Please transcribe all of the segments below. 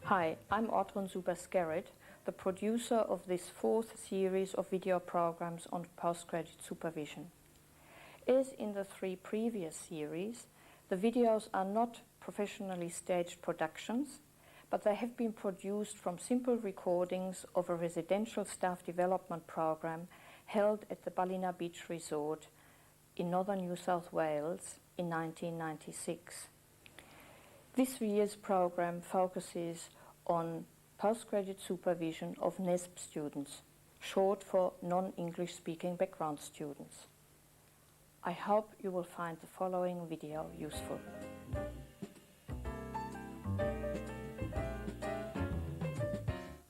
Hi, I'm Oddrun Zuber-Skerrit, the producer of this fourth series of video programs on postgraduate supervision. As in the three previous series, the videos are not professionally staged productions, but they have been produced from simple recordings of a residential staff development program held at the Ballina Beach Resort in northern New South Wales in 1996. This year's program focuses on postgraduate supervision of NESP students, short for non-English speaking background students. I hope you will find the following video useful.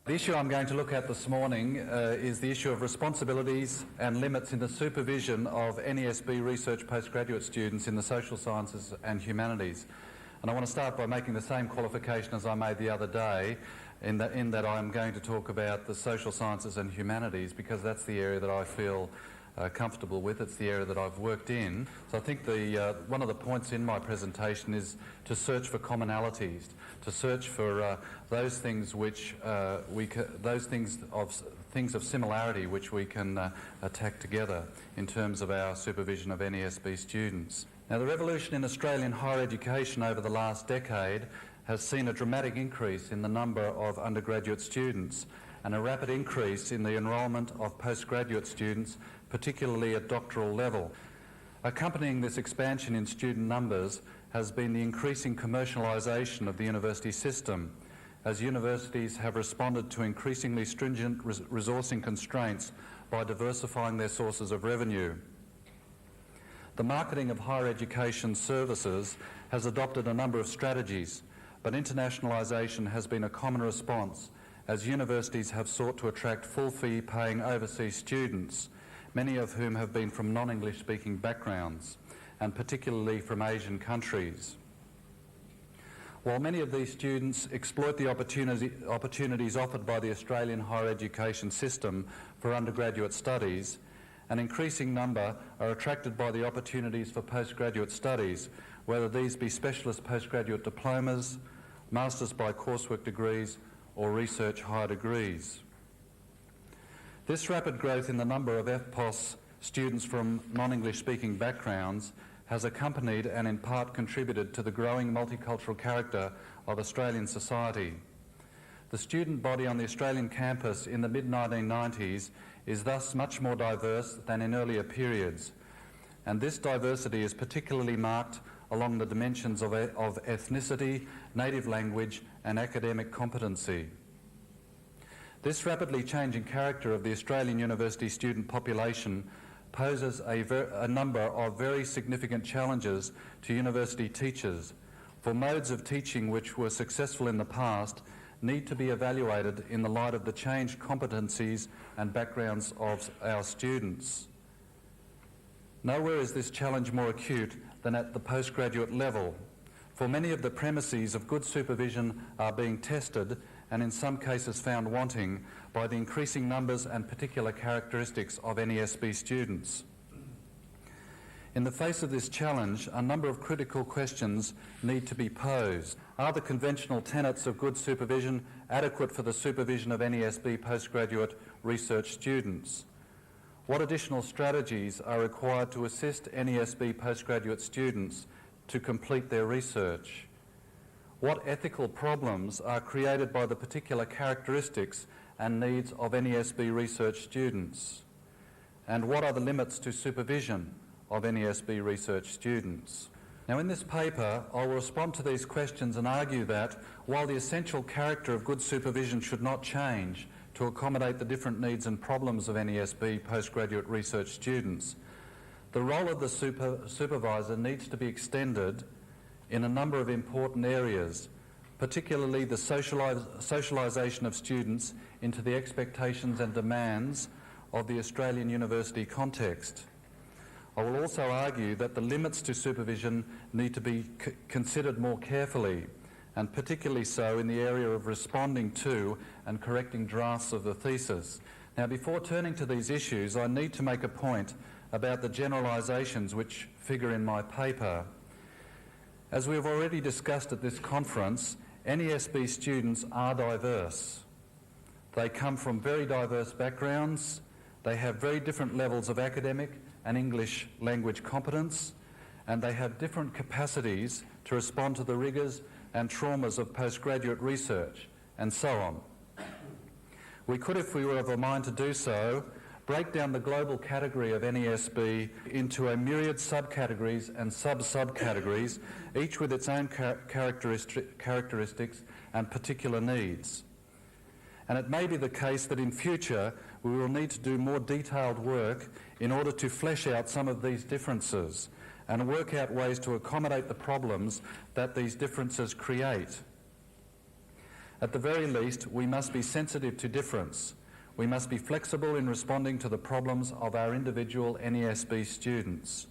The issue I'm going to look at this morning is the issue of responsibilities and limits in the supervision of NESB research postgraduate students in the social sciences and humanities. And I want to start by making the same qualification as I made the other day, in that I'm going to talk about the social sciences and humanities because that's the area that I feel comfortable with. It's the area that I've worked in. So I think one of the points in my presentation is to search for commonalities, to search for those things which things of similarity which we can attack together in terms of our supervision of NESB students. Now, the revolution in Australian higher education over the last decade has seen a dramatic increase in the number of undergraduate students and a rapid increase in the enrolment of postgraduate students, particularly at doctoral level. Accompanying this expansion in student numbers has been the increasing commercialisation of the university system, as universities have responded to increasingly stringent resourcing constraints by diversifying their sources of revenue. The marketing of higher education services has adopted a number of strategies, but internationalisation has been a common response as universities have sought to attract full-fee paying overseas students, many of whom have been from non-English speaking backgrounds, and particularly from Asian countries. While many of these students exploit the opportunities offered by the Australian higher education system for undergraduate studies, an increasing number are attracted by the opportunities for postgraduate studies, whether these be specialist postgraduate diplomas, masters by coursework degrees, or research higher degrees. This rapid growth in the number of FPOS students from non-English speaking backgrounds has accompanied and in part contributed to the growing multicultural character of Australian society. The student body on the Australian campus in the mid-1990s is thus much more diverse than in earlier periods, and this diversity is particularly marked along the dimensions of ethnicity, native language and academic competency. This rapidly changing character of the Australian university student population poses a number of very significant challenges to university teachers, for modes of teaching which were successful in the past need to be evaluated in the light of the changed competencies and backgrounds of our students. Nowhere is this challenge more acute than at the postgraduate level, for many of the premises of good supervision are being tested and in some cases found wanting by the increasing numbers and particular characteristics of NESB students. In the face of this challenge, a number of critical questions need to be posed. Are the conventional tenets of good supervision adequate for the supervision of NESB postgraduate research students? What additional strategies are required to assist NESB postgraduate students to complete their research? What ethical problems are created by the particular characteristics and needs of NESB research students? And what are the limits to supervision of NESB research students? Now, in this paper, I will respond to these questions and argue that while the essential character of good supervision should not change to accommodate the different needs and problems of NESB postgraduate research students, the role of the supervisor needs to be extended in a number of important areas, particularly the socialisation of students into the expectations and demands of the Australian university context. I will also argue that the limits to supervision need to be considered more carefully, and particularly so in the area of responding to and correcting drafts of the thesis. Now, before turning to these issues, I need to make a point about the generalisations which figure in my paper. As we have already discussed at this conference, NESB students are diverse. They come from very diverse backgrounds. They have very different levels of academic and English language competence, and they have different capacities to respond to the rigours and traumas of postgraduate research, and so on. We could, if we were of a mind to do so, break down the global category of NESB into a myriad subcategories and sub-subcategories, each with its own characteristics and particular needs. And it may be the case that in future we will need to do more detailed work in order to flesh out some of these differences and work out ways to accommodate the problems that these differences create. At the very least, we must be sensitive to difference. We must be flexible in responding to the problems of our individual NESB students.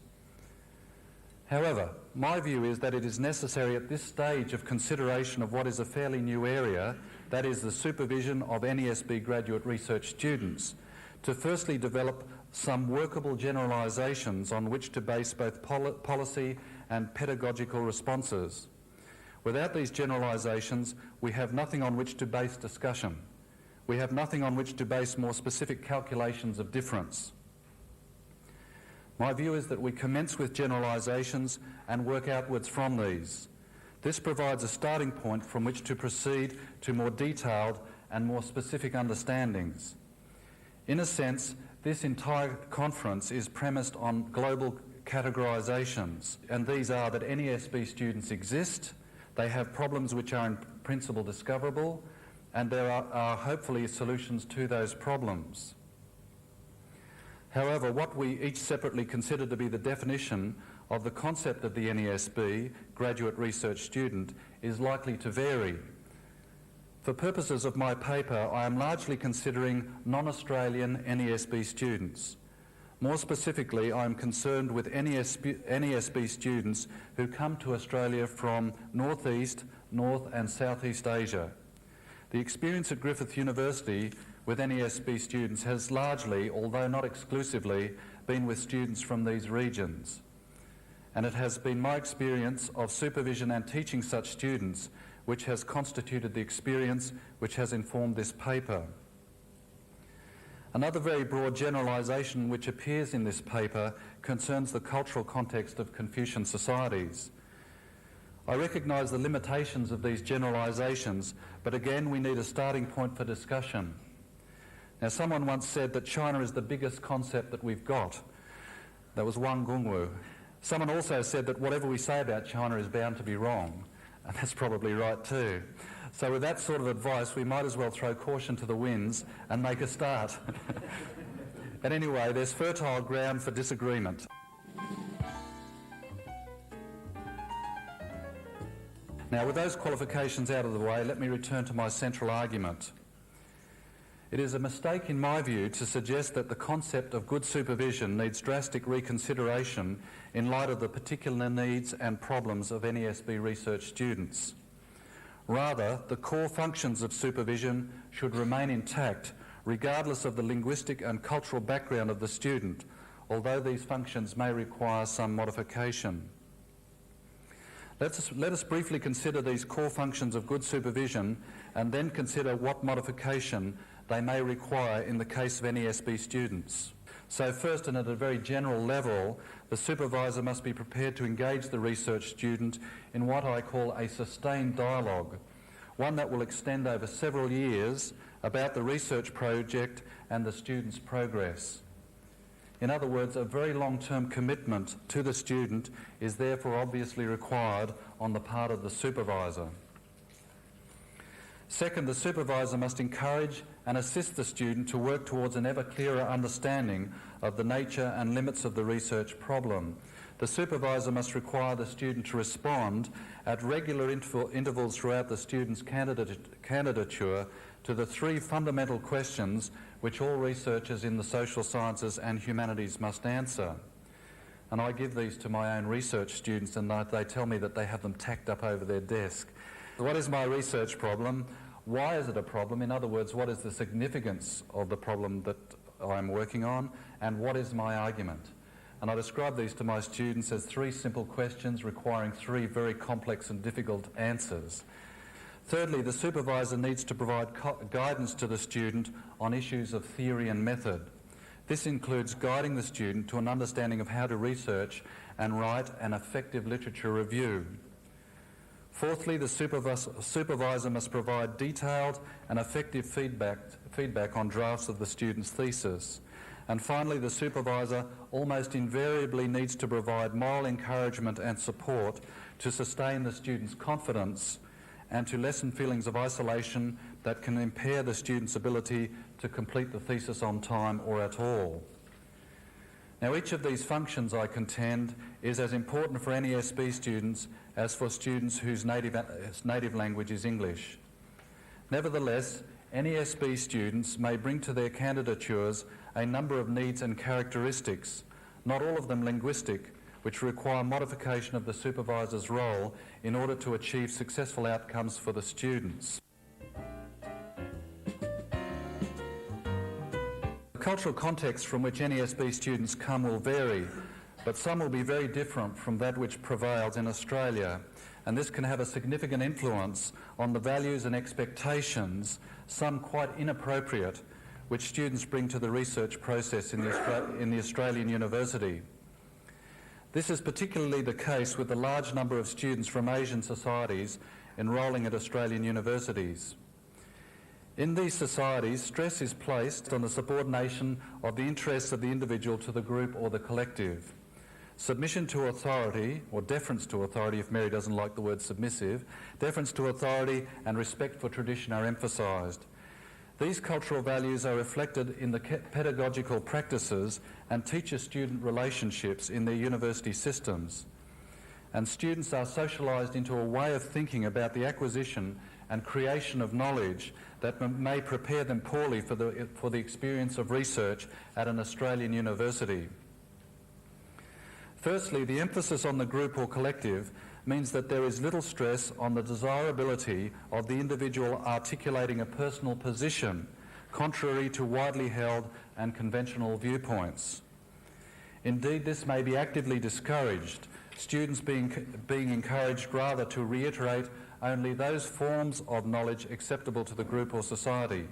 However, my view is that it is necessary at this stage of consideration of what is a fairly new area, that is the supervision of NESB graduate research students, to firstly develop some workable generalisations on which to base both policy and pedagogical responses. Without these generalisations, we have nothing on which to base discussion. We have nothing on which to base more specific calculations of difference. My view is that we commence with generalisations and work outwards from these. This provides a starting point from which to proceed to more detailed and more specific understandings. In a sense, this entire conference is premised on global categorisations, and these are that NESB students exist, they have problems which are in principle discoverable, and there are hopefully solutions to those problems. However, what we each separately consider to be the definition of the concept of the NESB, graduate research student, is likely to vary. For purposes of my paper, I am largely considering non-Australian NESB students. More specifically, I am concerned with NESB students who come to Australia from Northeast, North and Southeast Asia. The experience at Griffith University with NESB students has largely, although not exclusively, been with students from these regions. And it has been my experience of supervision and teaching such students which has constituted the experience which has informed this paper. Another very broad generalisation which appears in this paper concerns the cultural context of Confucian societies. I recognise the limitations of these generalisations, but again we need a starting point for discussion. Now, someone once said that China is the biggest concept that we've got. That was Wang Gungwu. Someone also said that whatever we say about China is bound to be wrong, and that's probably right too. So with that sort of advice, we might as well throw caution to the winds and make a start. But anyway, there's fertile ground for disagreement. Now, with those qualifications out of the way, let me return to my central argument. It is a mistake, in my view, to suggest that the concept of good supervision needs drastic reconsideration in light of the particular needs and problems of NESB research students. Rather, the core functions of supervision should remain intact, regardless of the linguistic and cultural background of the student, although these functions may require some modification. Let us briefly consider these core functions of good supervision and then consider what modification they may require in the case of NESB students. So first, and at a very general level, the supervisor must be prepared to engage the research student in what I call a sustained dialogue, one that will extend over several years about the research project and the student's progress. In other words, a very long-term commitment to the student is therefore obviously required on the part of the supervisor. Second, the supervisor must encourage and assist the student to work towards an ever clearer understanding of the nature and limits of the research problem. The supervisor must require the student to respond at regular intervals throughout the student's candidature to the three fundamental questions which all researchers in the social sciences and humanities must answer. And I give these to my own research students, and they tell me that they have them tacked up over their desk. What is my research problem? Why is it a problem? In other words, what is the significance of the problem that I'm working on? And what is my argument? And I describe these to my students as three simple questions requiring three very complex and difficult answers. Thirdly, the supervisor needs to provide guidance to the student on issues of theory and method. This includes guiding the student to an understanding of how to research and write an effective literature review. Fourthly, the supervisor must provide detailed and effective feedback on drafts of the student's thesis. And finally, the supervisor almost invariably needs to provide moral encouragement and support to sustain the student's confidence and to lessen feelings of isolation that can impair the student's ability to complete the thesis on time or at all. Now, each of these functions, I contend, is as important for NESB students as for students whose native language is English. Nevertheless, NESB students may bring to their candidatures a number of needs and characteristics, not all of them linguistic, which require modification of the supervisor's role in order to achieve successful outcomes for the students. The cultural context from which NESB students come will vary, but some will be very different from that which prevails in Australia, and this can have a significant influence on the values and expectations, some quite inappropriate, which students bring to the research process in the Australian university. This is particularly the case with the large number of students from Asian societies enrolling at Australian universities. In these societies, stress is placed on the subordination of the interests of the individual to the group or the collective. Submission to authority, or deference to authority if Mary doesn't like the word submissive, deference to authority and respect for tradition are emphasised. These cultural values are reflected in the pedagogical practices and teacher-student relationships in their university systems. And students are socialised into a way of thinking about the acquisition and creation of knowledge that may prepare them poorly for the experience of research at an Australian university. Firstly, the emphasis on the group or collective means that there is little stress on the desirability of the individual articulating a personal position, contrary to widely held and conventional viewpoints. Indeed, this may be actively discouraged, students being encouraged rather to reiterate only those forms of knowledge acceptable to the group or society.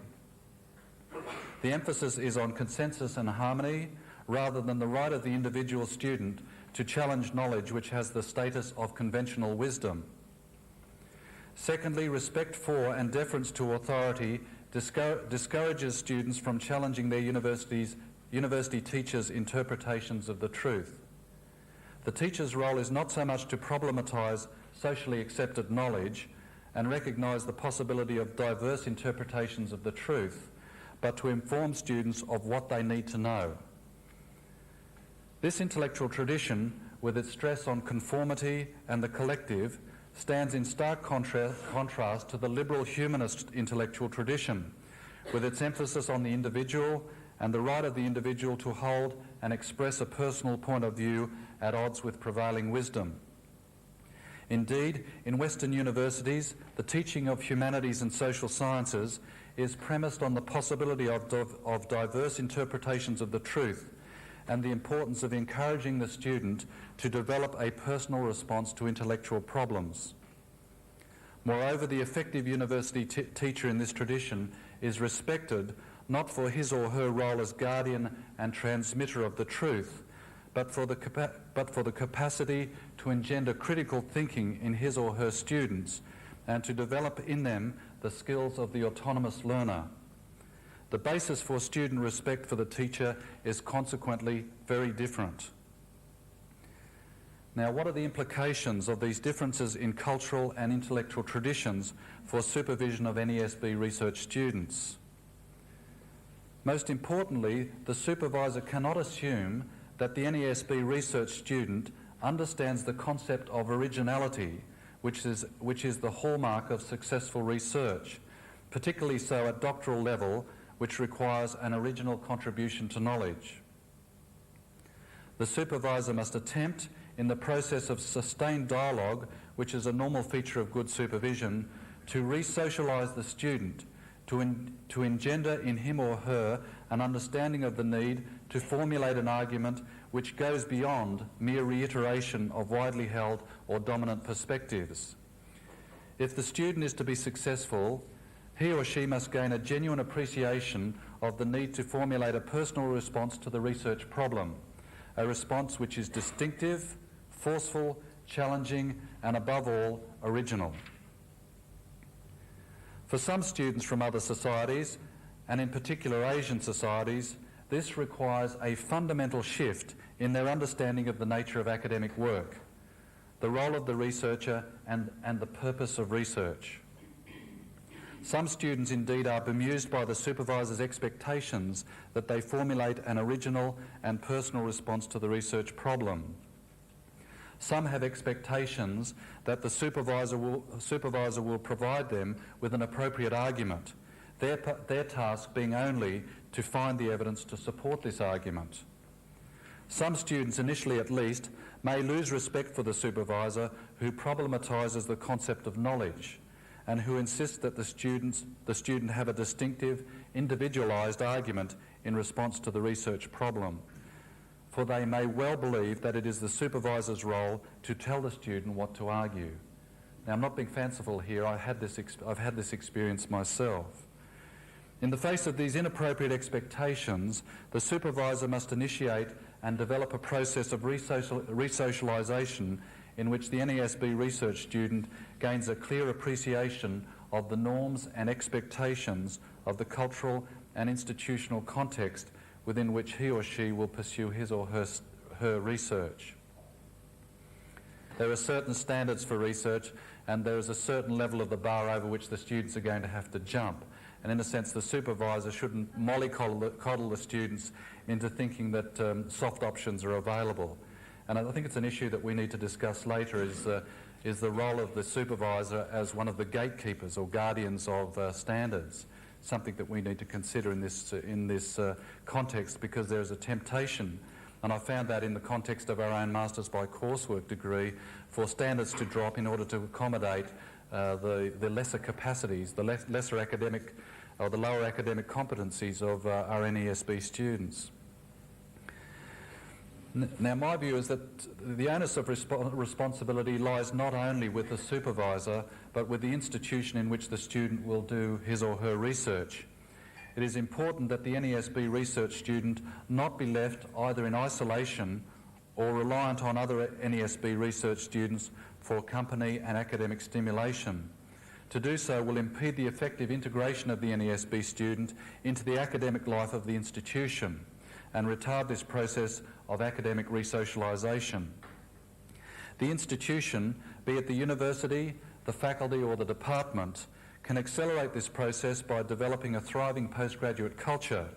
The emphasis is on consensus and harmony, rather than the right of the individual student to challenge knowledge which has the status of conventional wisdom. Secondly, respect for and deference to authority discourages students from challenging their university teachers' interpretations of the truth. The teacher's role is not so much to problematise socially accepted knowledge and recognise the possibility of diverse interpretations of the truth, but to inform students of what they need to know. This intellectual tradition, with its stress on conformity and the collective, stands in stark contrast to the liberal humanist intellectual tradition, with its emphasis on the individual and the right of the individual to hold and express a personal point of view at odds with prevailing wisdom. Indeed, in Western universities, the teaching of humanities and social sciences is premised on the possibility of diverse interpretations of the truth, and the importance of encouraging the student to develop a personal response to intellectual problems. Moreover, the effective university teacher in this tradition is respected not for his or her role as guardian and transmitter of the truth, but for the capacity to engender critical thinking in his or her students and to develop in them the skills of the autonomous learner. The basis for student respect for the teacher is consequently very different. Now, what are the implications of these differences in cultural and intellectual traditions for supervision of NESB research students? Most importantly, the supervisor cannot assume that the NESB research student understands the concept of originality, which is the hallmark of successful research, particularly so at doctoral level, which requires an original contribution to knowledge. The supervisor must attempt, in the process of sustained dialogue, which is a normal feature of good supervision, to re-socialise the student, to engender in him or her an understanding of the need to formulate an argument which goes beyond mere reiteration of widely held or dominant perspectives. If the student is to be successful, he or she must gain a genuine appreciation of the need to formulate a personal response to the research problem, a response which is distinctive, forceful, challenging, and above all, original. For some students from other societies, and in particular Asian societies, this requires a fundamental shift in their understanding of the nature of academic work, the role of the researcher and the purpose of research. Some students indeed are bemused by the supervisor's expectations that they formulate an original and personal response to the research problem. Some have expectations that the supervisor will provide them with an appropriate argument, their task being only to find the evidence to support this argument. Some students, initially at least, may lose respect for the supervisor who problematises the concept of knowledge and who insists that the student have a distinctive, individualised argument in response to the research problem, for they may well believe that it is the supervisor's role to tell the student what to argue. Now, I'm not being fanciful here. I've had this experience myself. In the face of these inappropriate expectations, the supervisor must initiate and develop a process of resocialisation in which the NESB research student gains a clear appreciation of the norms and expectations of the cultural and institutional context within which he or she will pursue his or her research. There are certain standards for research, and there is a certain level of the bar over which the students are going to have to jump. And in a sense, the supervisor shouldn't mollycoddle the students into thinking that soft options are available. And I think it's an issue that we need to discuss later, is the role of the supervisor as one of the gatekeepers or guardians of standards, something that we need to consider in this context, because there is a temptation, and I found that in the context of our own Masters by Coursework degree, for standards to drop in order to accommodate the lesser capacities, the lesser academic or the lower academic competencies of our NESB students. Now, my view is that the onus of responsibility lies not only with the supervisor, but with the institution in which the student will do his or her research. It is important that the NESB research student not be left either in isolation or reliant on other NESB research students for company and academic stimulation. To do so will impede the effective integration of the NESB student into the academic life of the institution and retard this process of academic resocialisation. The institution, be it the university, the faculty or the department, can accelerate this process by developing a thriving postgraduate culture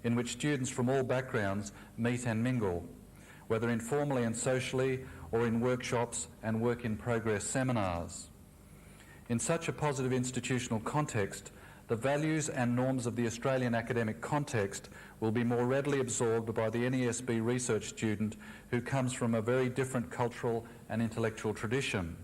in which students from all backgrounds meet and mingle, whether informally and socially or in workshops and work-in-progress seminars. In such a positive institutional context, the values and norms of the Australian academic context will be more readily absorbed by the NESB research student who comes from a very different cultural and intellectual tradition.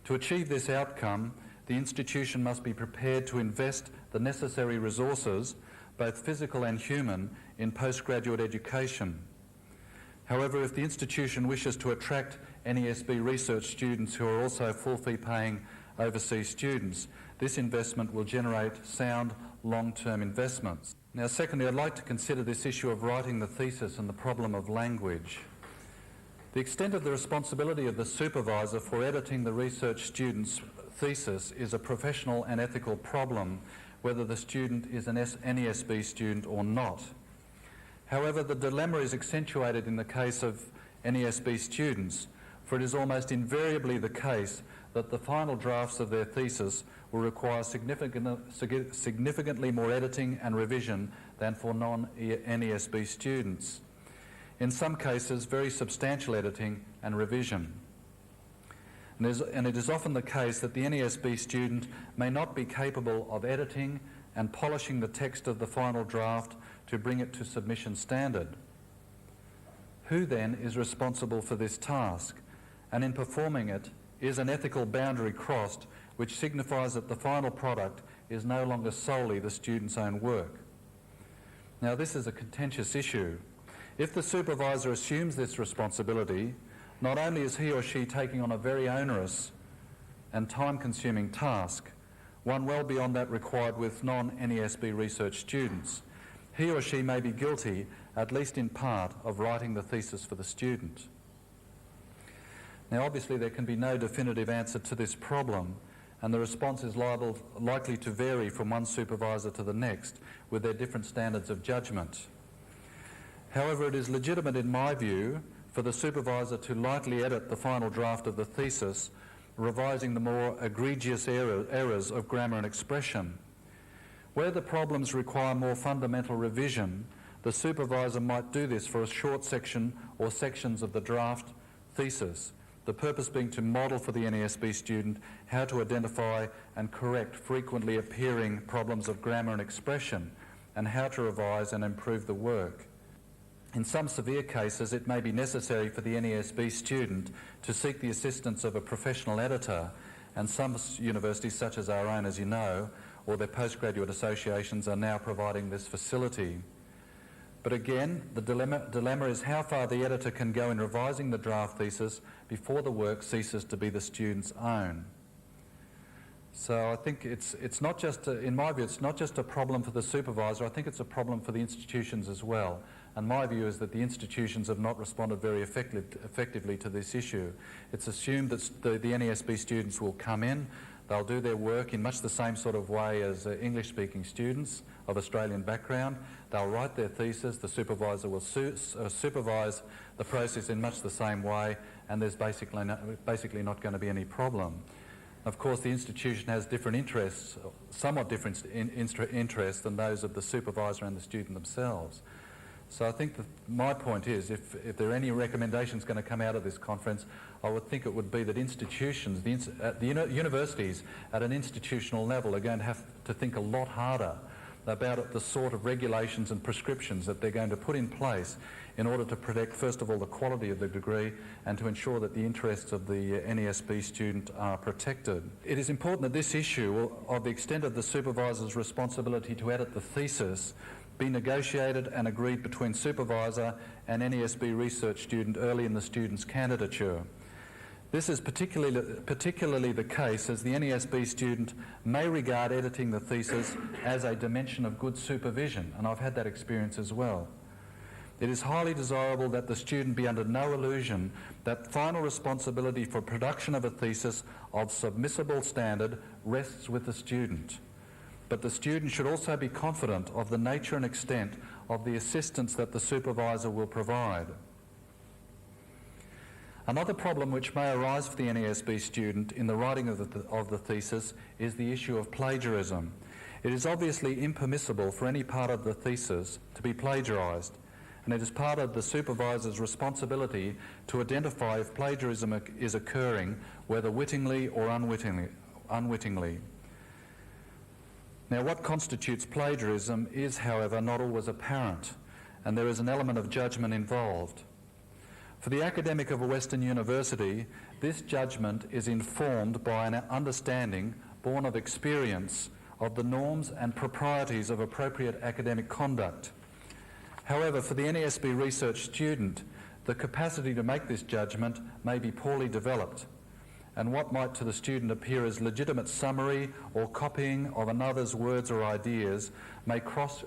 To achieve this outcome, the institution must be prepared to invest the necessary resources, both physical and human, in postgraduate education. However, if the institution wishes to attract NESB research students who are also full-fee paying overseas students, this investment will generate sound long-term investments. Now, secondly, I'd like to consider this issue of writing the thesis and the problem of language. The extent of the responsibility of the supervisor for editing the research student's thesis is a professional and ethical problem, whether the student is an NESB student or not. However, the dilemma is accentuated in the case of NESB students, for it is almost invariably the case that the final drafts of their thesis will require significantly more editing and revision than for non-NESB students. In some cases, very substantial editing and revision. And it is often the case that the NESB student may not be capable of editing and polishing the text of the final draft to bring it to submission standard. Who then is responsible for this task? And in performing it, is an ethical boundary crossed which signifies that the final product is no longer solely the student's own work? Now, this is a contentious issue. If the supervisor assumes this responsibility, not only is he or she taking on a very onerous and time-consuming task, one well beyond that required with non-NESB research students. He or she may be guilty, at least in part, of writing the thesis for the student. Now, obviously, there can be no definitive answer to this problem, and the response is likely to vary from one supervisor to the next, with their different standards of judgment. However, it is legitimate, in my view, for the supervisor to lightly edit the final draft of the thesis, revising the more egregious errors of grammar and expression. Where the problems require more fundamental revision, the supervisor might do this for a short section or sections of the draft thesis, the purpose being to model for the NESB student how to identify and correct frequently appearing problems of grammar and expression, and how to revise and improve the work. In some severe cases, it may be necessary for the NESB student to seek the assistance of a professional editor, and some universities, such as our own, as you know, or their postgraduate associations, are now providing this facility. But again, the dilemma is how far the editor can go in revising the draft thesis before the work ceases to be the student's own. So I think it's not just, in my view, it's not just a problem for the supervisor, I think it's a problem for the institutions as well. And my view is that the institutions have not responded very effectively to this issue. It's assumed that the NESB students will come in, they'll do their work in much the same sort of way as English-speaking students of Australian background. They'll write their thesis, the supervisor will supervise the process in much the same way, and there's basically not going to be any problem. Of course, the institution has different interests, somewhat different interests than those of the supervisor and the student themselves. So I think that my point is, if there are any recommendations going to come out of this conference, I would think it would be that institutions, the universities at an institutional level are going to have to think a lot harder about the sort of regulations and prescriptions that they're going to put in place in order to protect, first of all, the quality of the degree and to ensure that the interests of the NESB student are protected. It is important that this issue of the extent of the supervisor's responsibility to edit the thesis be negotiated and agreed between supervisor and NESB research student early in the student's candidature. This is particularly the case as the NESB student may regard editing the thesis as a dimension of good supervision, and I've had that experience as well. It is highly desirable that the student be under no illusion that final responsibility for production of a thesis of submissible standard rests with the student. But the student should also be confident of the nature and extent of the assistance that the supervisor will provide. Another problem which may arise for the NESB student in the writing of the thesis is the issue of plagiarism. It is obviously impermissible for any part of the thesis to be plagiarised, and it is part of the supervisor's responsibility to identify if plagiarism is occurring, whether wittingly or unwittingly. Now, what constitutes plagiarism is, however, not always apparent, and there is an element of judgment involved. For the academic of a Western university, this judgment is informed by an understanding, born of experience, of the norms and proprieties of appropriate academic conduct. However, for the NESB research student, the capacity to make this judgment may be poorly developed, and what might to the student appear as legitimate summary or copying of another's words or ideas may cross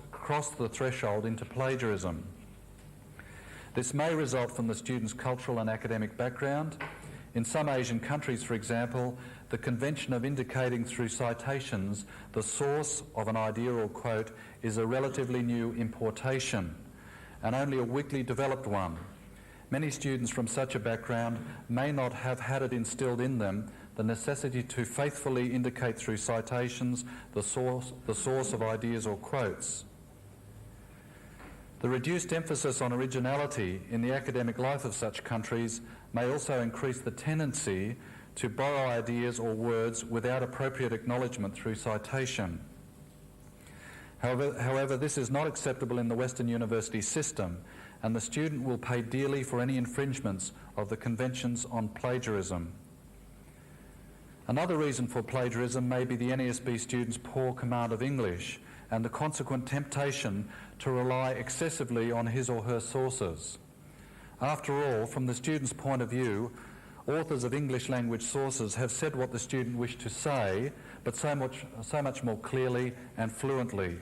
the threshold into plagiarism. This may result from the student's cultural and academic background. In some Asian countries, for example, the convention of indicating through citations the source of an idea or quote is a relatively new importation, and only a weakly developed one. Many students from such a background may not have had it instilled in them the necessity to faithfully indicate through citations the source of ideas or quotes. The reduced emphasis on originality in the academic life of such countries may also increase the tendency to borrow ideas or words without appropriate acknowledgement through citation. However, this is not acceptable in the Western university system, and the student will pay dearly for any infringements of the conventions on plagiarism. Another reason for plagiarism may be the NESB student's poor command of English and the consequent temptation to rely excessively on his or her sources. After all, from the student's point of view, authors of English language sources have said what the student wished to say, but so much more clearly and fluently.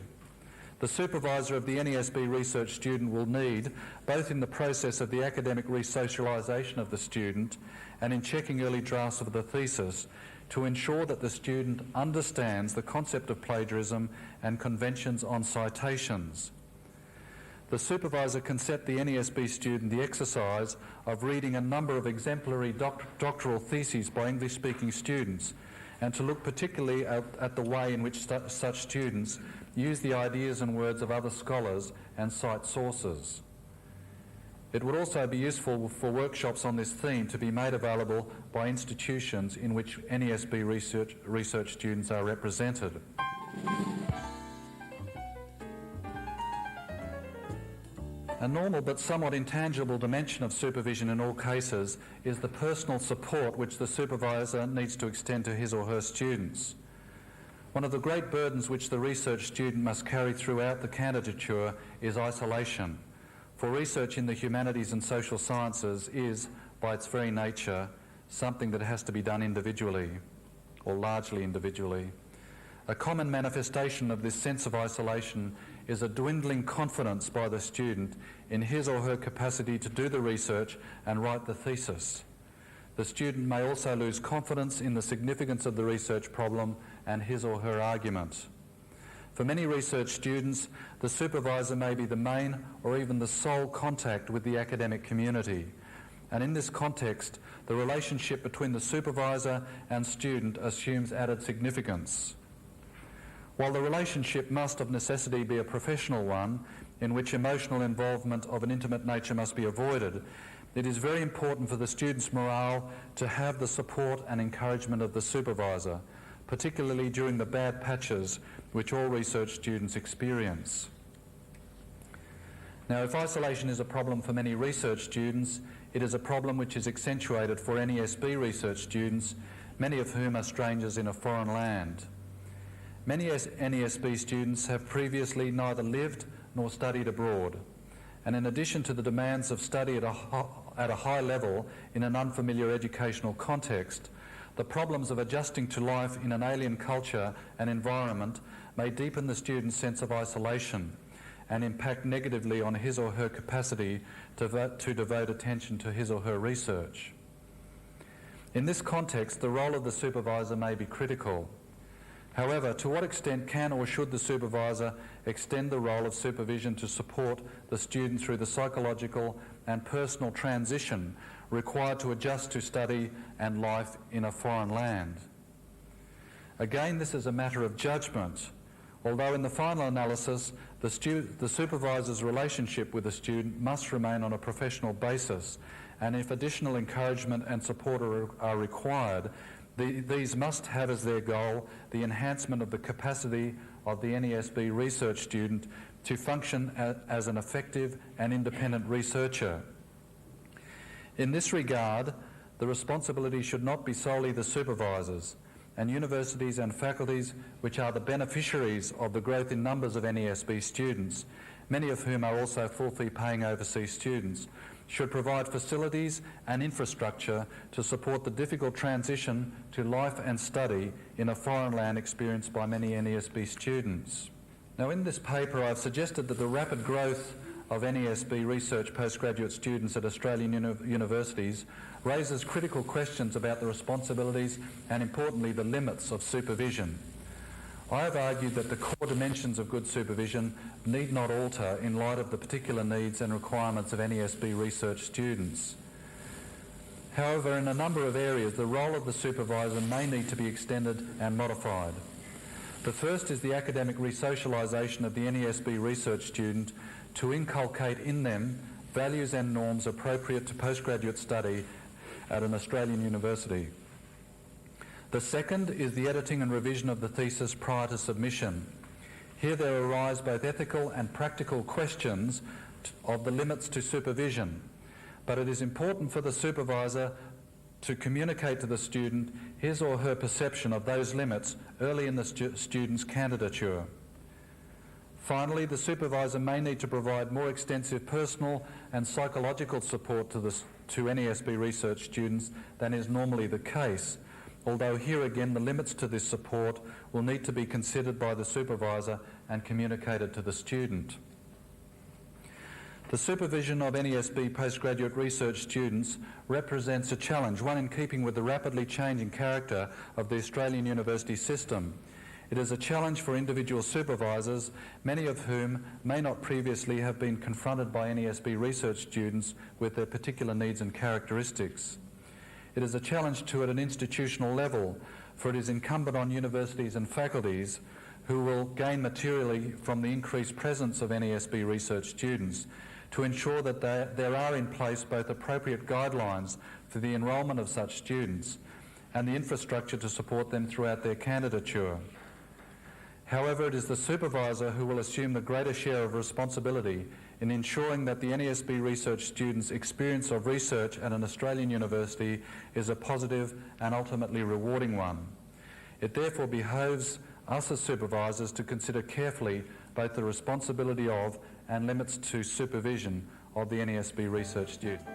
The supervisor of the NESB research student will need, both in the process of the academic resocialisation of the student and in checking early drafts of the thesis, to ensure that the student understands the concept of plagiarism and conventions on citations. The supervisor can set the NESB student the exercise of reading a number of exemplary doctoral theses by English-speaking students, and to look particularly at the way in which such students use the ideas and words of other scholars and cite sources. It would also be useful for workshops on this theme to be made available by institutions in which NESB research students are represented. A normal but somewhat intangible dimension of supervision in all cases is the personal support which the supervisor needs to extend to his or her students. One of the great burdens which the research student must carry throughout the candidature is isolation, for research in the humanities and social sciences is, by its very nature, something that has to be done individually, or largely individually. A common manifestation of this sense of isolation is a dwindling confidence by the student in his or her capacity to do the research and write the thesis. The student may also lose confidence in the significance of the research problem and his or her argument. For many research students, the supervisor may be the main or even the sole contact with the academic community. And in this context, the relationship between the supervisor and student assumes added significance. While the relationship must of necessity be a professional one, in which emotional involvement of an intimate nature must be avoided, it is very important for the student's morale to have the support and encouragement of the supervisor, particularly during the bad patches which all research students experience. Now, if isolation is a problem for many research students, it is a problem which is accentuated for NESB research students, many of whom are strangers in a foreign land. Many NESB students have previously neither lived nor studied abroad, and in addition to the demands of study at a high level in an unfamiliar educational context, the problems of adjusting to life in an alien culture and environment may deepen the student's sense of isolation and impact negatively on his or her capacity to devote attention to his or her research. In this context, the role of the supervisor may be critical. However, to what extent can or should the supervisor extend the role of supervision to support the student through the psychological and personal transition required to adjust to study and life in a foreign land? Again, this is a matter of judgment, although in the final analysis, the supervisor's relationship with the student must remain on a professional basis, and if additional encouragement and support are required, these must have as their goal the enhancement of the capacity of the NESB research student to function as an effective and independent researcher. In this regard, the responsibility should not be solely the supervisors, and universities and faculties, which are the beneficiaries of the growth in numbers of NESB students, many of whom are also full-fee paying overseas students, should provide facilities and infrastructure to support the difficult transition to life and study in a foreign land experienced by many NESB students. Now, in this paper, I've suggested that the rapid growth of NESB research postgraduate students at Australian universities raises critical questions about the responsibilities and, importantly, the limits of supervision. I have argued that the core dimensions of good supervision need not alter in light of the particular needs and requirements of NESB research students. However, in a number of areas, the role of the supervisor may need to be extended and modified. The first is the academic resocialisation of the NESB research student to inculcate in them values and norms appropriate to postgraduate study at an Australian university. The second is the editing and revision of the thesis prior to submission. Here there arise both ethical and practical questions of the limits to supervision, but it is important for the supervisor to communicate to the student his or her perception of those limits early in the student's candidature. Finally, the supervisor may need to provide more extensive personal and psychological support to NESB research students than is normally the case, although here again the limits to this support will need to be considered by the supervisor and communicated to the student. The supervision of NESB postgraduate research students represents a challenge, one in keeping with the rapidly changing character of the Australian university system. It is a challenge for individual supervisors, many of whom may not previously have been confronted by NESB research students with their particular needs and characteristics. It is a challenge too at an institutional level, for it is incumbent on universities and faculties who will gain materially from the increased presence of NESB research students to ensure that there are in place both appropriate guidelines for the enrolment of such students and the infrastructure to support them throughout their candidature. However, it is the supervisor who will assume the greater share of responsibility in ensuring that the NESB research students' experience of research at an Australian university is a positive and ultimately rewarding one. It therefore behoves us as supervisors to consider carefully both the responsibility of and limits to supervision of the NESB research student.